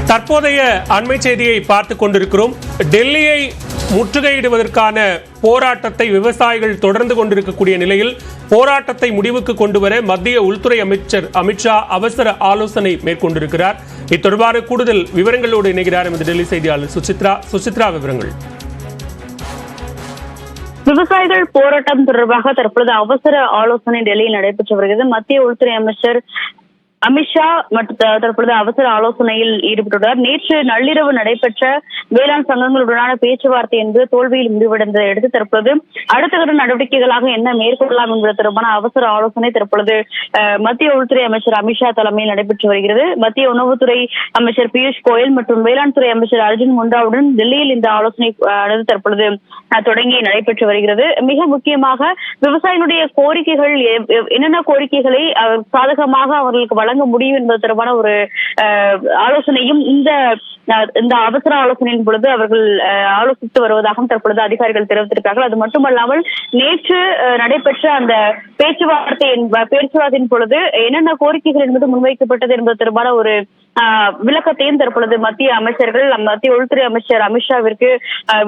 தற்போதைய அண்மை செய்தியை பார்த்துக் கொண்டிருக்கிறோம். டெல்லியை முற்றுகையிடுவதற்கான போராட்டத்தை விவசாயிகள் தொடர்ந்து கொண்டிருக்கக்கூடிய நிலையில் போராட்டத்தை முடிவுக்கு கொண்டுவர மத்திய உள்துறை அமைச்சர் அமித்ஷா அவசர ஆலோசனை மேற்கொண்டிருக்கிறார். இத்தொடர்பான கூடுதல் விவரங்களோடு இணைகிறார் எமது டெல்லி செய்தியாளர் சுசித்ரா. விவரங்கள். விவசாயிகள் போராட்டம் தொடர்பாக தற்பொழுது அவசர ஆலோசனை டெல்லியில் நடைபெற்று வருகிறது. மத்திய உள்துறை அமைச்சர் அமித்ஷா தற்பொழுது அவசர ஆலோசனையில் ஈடுபட்டுள்ளார். நேற்று நள்ளிரவு நடைபெற்ற வேளாண் சங்கங்களுடனான பேச்சுவார்த்தை என்பது தோல்வியில் முடிவடைந்ததை அடுத்து தற்பொழுது அடுத்த கட்ட நடவடிக்கைகளாக என்ன மேற்கொள்ளலாம் என்பது தொடர்பான அவசர ஆலோசனை தற்பொழுது மத்திய உள்துறை அமைச்சர் அமித்ஷா தலைமையில் நடைபெற்று வருகிறது. மத்திய உணவுத்துறை அமைச்சர் பியூஷ் கோயல் மற்றும் வேளாண் துறை அமைச்சர் அர்ஜுன் முண்டாவுடன் டெல்லியில் இந்த ஆலோசனை தற்பொழுது தொடங்கி நடைபெற்று வருகிறது. மிக முக்கியமாக விவசாயிகளுடைய கோரிக்கைகள் என்னென்ன கோரிக்கைகளை சாதகமாக அவர்களுக்கு வழங்க முடியும் என்பது தொடர்பான ஒரு ஆலோசனையும் இந்த அவசர ஆலோசனையின் பொழுது அவர்கள் ஆலோசித்து வருவதாகவும் தற்பொழுது அதிகாரிகள் தெரிவித்திருக்கிறார்கள். அது மட்டுமல்லாமல் நேற்று நடைபெற்ற அந்த பேச்சுவார்த்தையின் பொழுது என்னென்ன கோரிக்கைகள் என்பது முன்வைக்கப்பட்டது என்பது தொடர்பான ஒரு விளக்கத்தையும் தற்பொழுது மத்திய உள்துறை அமைச்சர் அமித்ஷாவிற்கு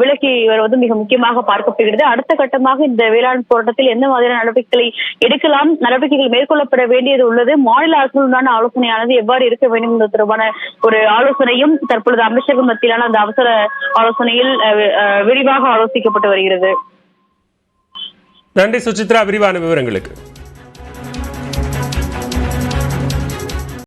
விளக்கி வருவது மிக முக்கியமாக பார்க்கப்படுகிறது. அடுத்த கட்டமாக இந்த வேளாண் போராட்டத்தில் எந்த மாதிரியான நடவடிக்கைகள் மேற்கொள்ளப்பட வேண்டியது உள்ளது, மாநில அரசுடனான ஆலோசனையானது எவ்வாறு இருக்க வேண்டும் என்பது தொடர்பான ஒரு ஆலோசனையும் தற்பொழுது அமைச்சர்கள் மத்தியிலான அந்த அவசர ஆலோசனையில் விரிவாக ஆலோசிக்கப்பட்டு வருகிறது. நன்றி சுசித்ரா, விரிவான விவரங்களுக்கு.